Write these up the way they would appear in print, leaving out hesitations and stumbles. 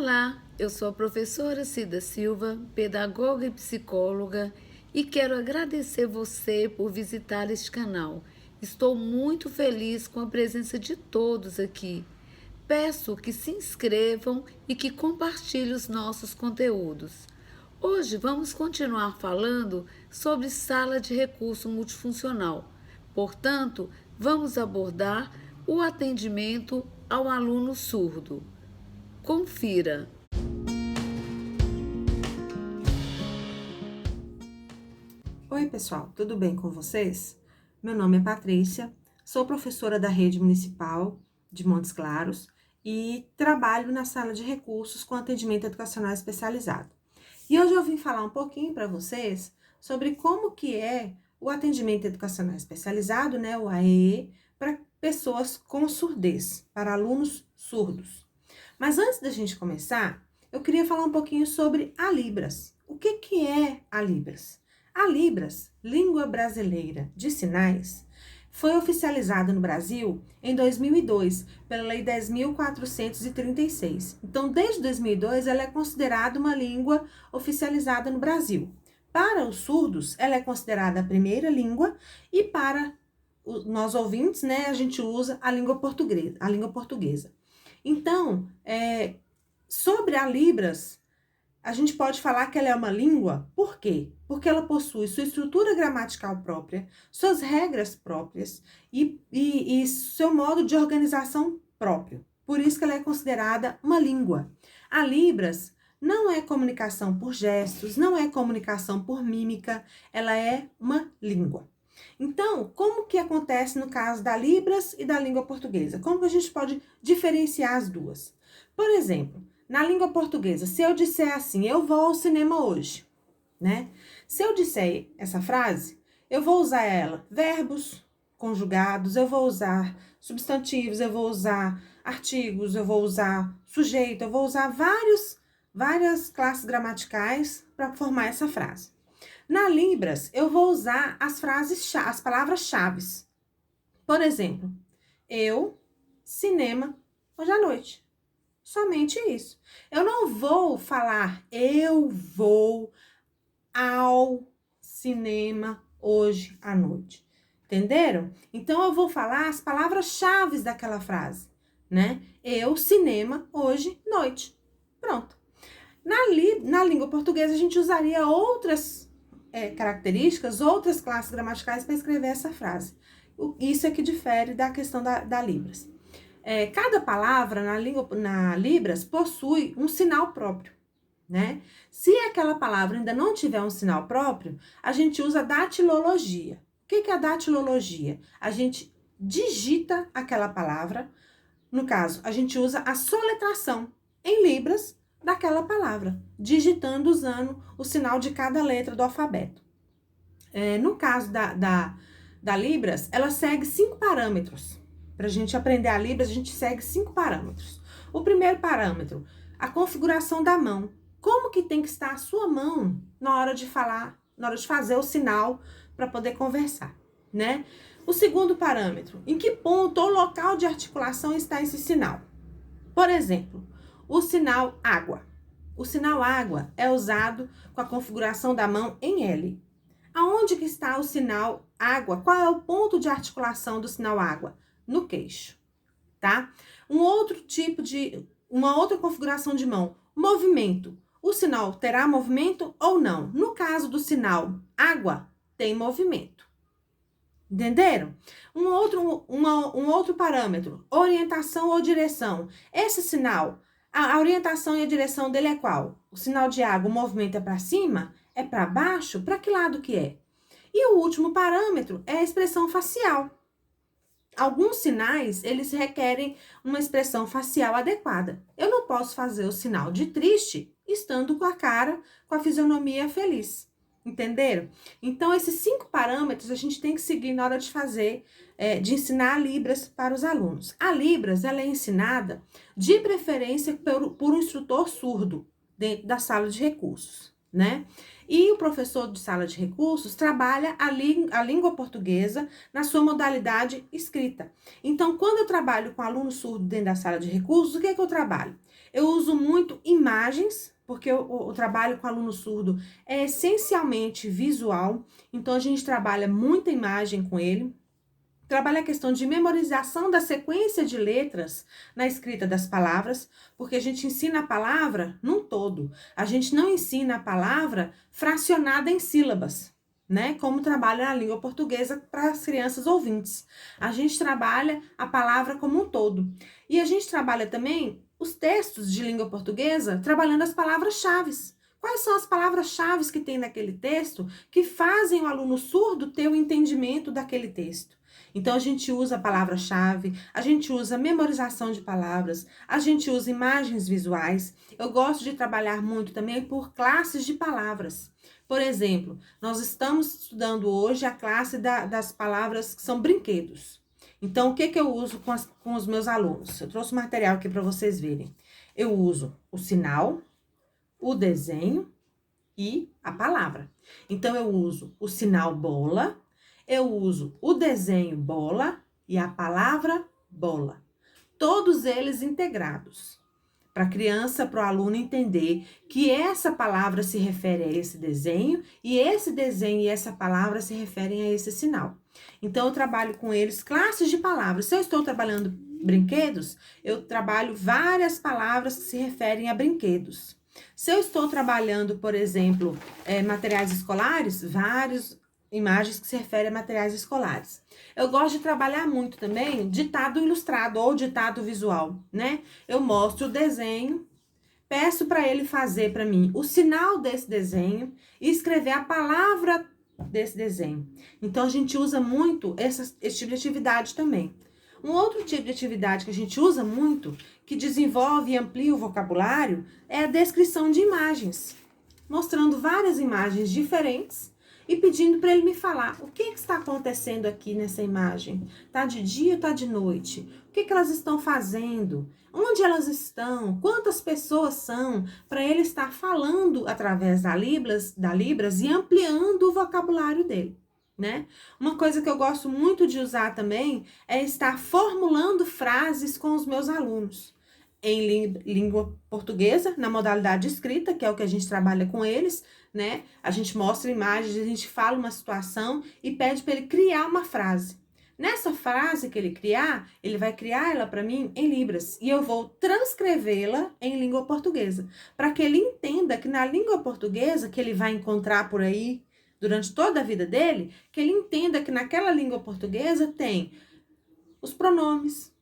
Olá, eu sou a professora Cida Silva, pedagoga e psicóloga, e quero agradecer você por visitar este canal. Estou muito feliz com a presença de todos aqui. Peço que se inscrevam e que compartilhem os nossos conteúdos. Hoje vamos continuar falando sobre sala de recurso multifuncional. Portanto, vamos abordar o atendimento ao aluno surdo. Confira. Oi, pessoal, tudo bem com vocês? Meu nome é Patrícia, sou professora da Rede Municipal de Montes Claros e trabalho na sala de recursos com atendimento educacional especializado. E hoje eu vim falar um pouquinho para vocês sobre como que é o atendimento educacional especializado, né, o AEE, para pessoas com surdez, para alunos surdos. Mas antes da gente começar, eu queria falar um pouquinho sobre a Libras. O que é a Libras? A Libras, Língua Brasileira de Sinais, foi oficializada no Brasil em 2002, pela Lei 10.436. Então, desde 2002, ela é considerada uma língua oficializada no Brasil. Para os surdos, ela é considerada a primeira língua e para nós ouvintes, né, a gente usa a língua portuguesa. Então, sobre a Libras, a gente pode falar que ela é uma língua, por quê? Porque ela possui sua estrutura gramatical própria, suas regras próprias e seu modo de organização próprio. Por isso que ela é considerada uma língua. A Libras não é comunicação por gestos, não é comunicação por mímica, ela é uma língua. Então, como que acontece no caso da Libras e da língua portuguesa? Como que a gente pode diferenciar as duas? Por exemplo, na língua portuguesa, se eu disser assim, eu vou ao cinema hoje, né? Se eu disser essa frase, eu vou usar ela verbos conjugados, eu vou usar substantivos, eu vou usar artigos, eu vou usar sujeito, eu vou usar várias classes gramaticais para formar essa frase. Na Libras, eu vou usar as palavras-chave. Por exemplo, eu, cinema, hoje à noite. Somente isso. Eu não vou falar eu vou ao cinema hoje à noite. Entenderam? Então, eu vou falar as palavras-chave daquela frase, né? Eu, cinema, hoje, noite. Pronto. Na língua portuguesa, a gente usaria outras características, outras classes gramaticais para escrever essa frase. Isso é que difere da questão da Libras. Cada palavra na Libras possui um sinal próprio, né? Se aquela palavra ainda não tiver um sinal próprio, a gente usa datilologia. O que é a datilologia? A gente digita aquela palavra, no caso, a gente usa a soletração em Libras daquela palavra, digitando usando o sinal de cada letra do alfabeto. No caso da Libras, ela segue 5 parâmetros. Para a gente aprender a Libras, a gente segue 5 parâmetros. O primeiro parâmetro, a configuração da mão. Como que tem que estar a sua mão na hora de falar, na hora de fazer o sinal para poder conversar, né? O segundo parâmetro, em que ponto ou local de articulação está esse sinal? Por exemplo, o sinal água. O sinal água é usado com a configuração da mão em L. Aonde que está o sinal água? Qual é o ponto de articulação do sinal água? No queixo, tá? Uma outra configuração de mão, movimento. O sinal terá movimento ou não? No caso do sinal água, tem movimento. Entenderam? Um outro parâmetro, orientação ou direção. Esse sinal, a orientação e a direção dele é qual? O sinal de água, o movimento é para cima? É para baixo? Para que lado que é? E o último parâmetro é a expressão facial. Alguns sinais, eles requerem uma expressão facial adequada. Eu não posso fazer o sinal de triste estando com a fisionomia feliz. Entenderam? Então, esses 5 parâmetros a gente tem que seguir na hora de de ensinar a Libras para os alunos. A Libras, ela é ensinada de preferência por um instrutor surdo dentro da sala de recursos, né? E o professor de sala de recursos trabalha a língua portuguesa na sua modalidade escrita. Então, quando eu trabalho com aluno surdo dentro da sala de recursos, o que é que eu trabalho? Eu uso muito imagens, porque o trabalho com aluno surdo é essencialmente visual, então a gente trabalha muita imagem com ele. Trabalha a questão de memorização da sequência de letras na escrita das palavras, porque a gente ensina a palavra num todo. A gente não ensina a palavra fracionada em sílabas, né? Como trabalha na língua portuguesa para as crianças ouvintes. A gente trabalha a palavra como um todo. E a gente trabalha também os textos de língua portuguesa trabalhando as palavras-chave. Quais são as palavras-chave que tem naquele texto que fazem o aluno surdo ter o entendimento daquele texto? Então, a gente usa a palavra-chave, a gente usa memorização de palavras, a gente usa imagens visuais. Eu gosto de trabalhar muito também por classes de palavras. Por exemplo, nós estamos estudando hoje a classe das palavras que são brinquedos. Então, o que eu uso com os meus alunos? Eu trouxe material aqui para vocês verem. Eu uso o sinal, o desenho e a palavra. Então, eu uso o sinal bola, eu uso o desenho bola e a palavra bola. Todos eles integrados. Para a criança, para o aluno entender que essa palavra se refere a esse desenho e esse desenho e essa palavra se referem a esse sinal. Então, eu trabalho com eles classes de palavras. Se eu estou trabalhando brinquedos, eu trabalho várias palavras que se referem a brinquedos. Se eu estou trabalhando, por exemplo, materiais escolares, várias imagens que se referem a materiais escolares. Eu gosto de trabalhar muito também ditado ilustrado ou ditado visual, né? Eu mostro o desenho, peço para ele fazer para mim o sinal desse desenho e escrever a palavra desse desenho. Então, a gente usa muito esse tipo de atividade também. Um outro tipo de atividade que a gente usa muito, que desenvolve e amplia o vocabulário, é a descrição de imagens, mostrando várias imagens diferentes e pedindo para ele me falar o que está acontecendo aqui nessa imagem. Tá de dia ou tá de noite? O que elas estão fazendo? Onde elas estão? Quantas pessoas são? Para ele estar falando através da Libras e ampliando o vocabulário dele, né? Uma coisa que eu gosto muito de usar também é estar formulando frases com os meus alunos. Em língua portuguesa, na modalidade escrita, que é o que a gente trabalha com eles, né? A gente mostra imagens, a gente fala uma situação e pede para ele criar uma frase. Nessa frase que ele criar, ele vai criar ela para mim em Libras e eu vou transcrevê-la em língua portuguesa, para que ele entenda que na língua portuguesa que ele vai encontrar por aí durante toda a vida dele, que ele entenda que naquela língua portuguesa tem os pronomes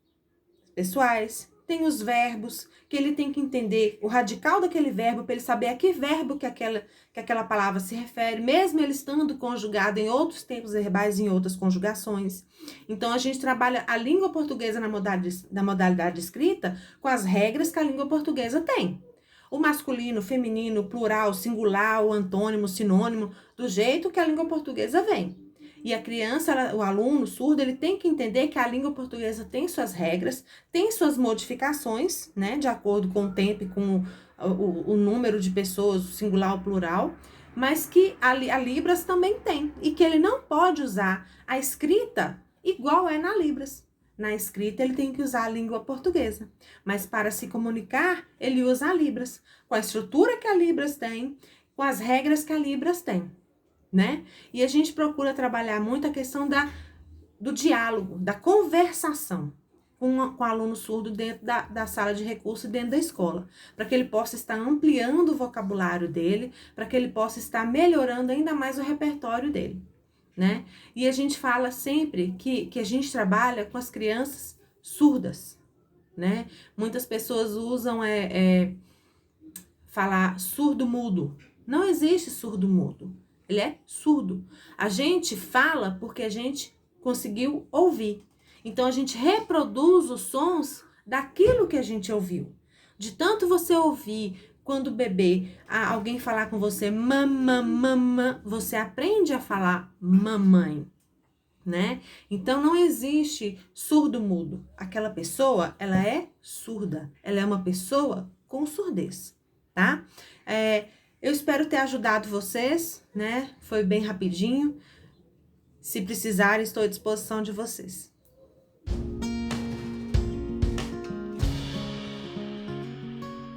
pessoais, tem os verbos, que ele tem que entender o radical daquele verbo para ele saber a que verbo que aquela palavra se refere, mesmo ele estando conjugado em outros tempos verbais, em outras conjugações. Então, a gente trabalha a língua portuguesa na modalidade escrita com as regras que a língua portuguesa tem. O masculino, o feminino, o plural, o singular, o antônimo, o sinônimo, do jeito que a língua portuguesa vem. E a criança, o aluno surdo, ele tem que entender que a língua portuguesa tem suas regras, tem suas modificações, né, de acordo com o tempo e com o número de pessoas, o singular, o plural, mas que a Libras também tem, e que ele não pode usar a escrita igual é na Libras. Na escrita, ele tem que usar a língua portuguesa, mas para se comunicar, ele usa a Libras, com a estrutura que a Libras tem, com as regras que a Libras tem, né? E a gente procura trabalhar muito a questão do diálogo, da conversação com o aluno surdo dentro da sala de recurso, dentro da escola, para que ele possa estar ampliando o vocabulário dele, para que ele possa estar melhorando ainda mais o repertório dele, né? E a gente fala sempre que a gente trabalha com as crianças surdas, né? Muitas pessoas usam falar surdo-mudo. Não existe surdo-mudo. Ele é surdo. A gente fala porque a gente conseguiu ouvir. Então, a gente reproduz os sons daquilo que a gente ouviu. De tanto você ouvir, quando bebê, alguém falar com você, mamã, mamã, você aprende a falar mamãe, né? Então, não existe surdo-mudo. Aquela pessoa, ela é surda. Ela é uma pessoa com surdez, tá? Eu espero ter ajudado vocês, né? Foi bem rapidinho. Se precisarem, estou à disposição de vocês.